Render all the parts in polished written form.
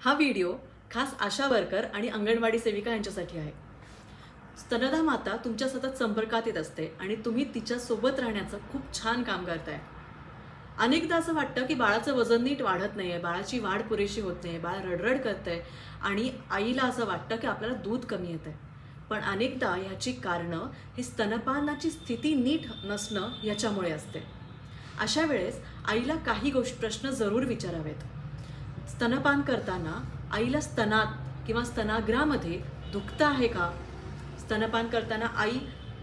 हा व्हिडिओ खास आशा वर्कर आणि अंगणवाडी सेविका यांच्यासाठी आहे. स्तनदा माता तुमच्या सतत संपर्कात येत असते आणि तुम्ही तिच्या सोबत राहण्याचं खूप छान काम करताय. अनेकदा असं वाटतं की बाळाचं वजन नीट वाढत नाहीये, बाळाची वाढ पुरेशी होत नाहीये, बाळ रडरड करतंय आणि आईला असं वाटतं की आपल्याला दूध कमी येतंय. पण अनेकदा ह्याची कारणं ही स्तनपानाची स्थिती नीट नसणं याच्यामुळे असते. अशा वेळेस आईला काही प्रश्न जरूर विचारावेत. स्तनपान करताना आईला स्तनात किंवा स्तनाग्रामध्ये दुखतं आहे का? स्तनपान करताना आई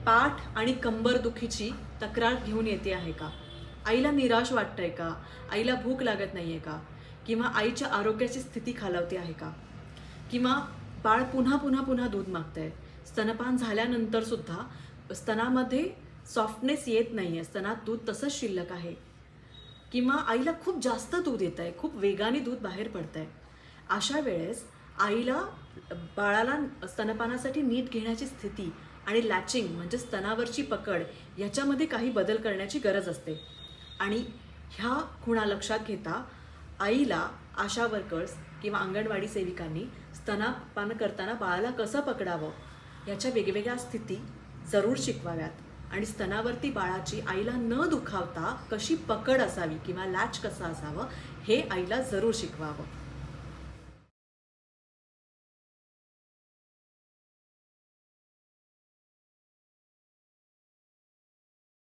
पाठ आणि कंबरदुखीची तक्रार घेऊन येते आहे का? आईला निराश वाटतंय का? आईला भूक लागत नाहीये का? किंवा आईच्या आरोग्याची स्थिती खालावते आहे का? किंवा बाळ पुन्हा पुन्हा पुन्हा दूध मागतंय. स्तनपान झाल्यानंतर सुद्धा स्तनामध्ये सॉफ्टनेस येत नाहीये, स्तनात दूध तसंच शिल्लक आहे. किंवा आईला खूप जास्त दूध येत आहे, खूप वेगाने दूध बाहेर पडत आहे. अशा वेळेस आईला बाळाला स्तनपानासाठी नीट घेण्याची स्थिती आणि लॅचिंग म्हणजे स्तनावरची पकड याच्यामध्ये काही बदल करण्याची गरज असते. आणि ह्या खुणा लक्षात घेता आईला आशा वर्कर्स किंवा अंगणवाडी सेविकांनी स्तनपान करताना बाळाला कसं पकडावं याच्या वेगवेगळ्या स्थिती जरूर शिकवाव्यात. आणि स्तनावरती बाळाची आईला न दुखावता कशी पकड असावी किंवा लॅच कसं असावं हे आईला जरूर शिकवावं.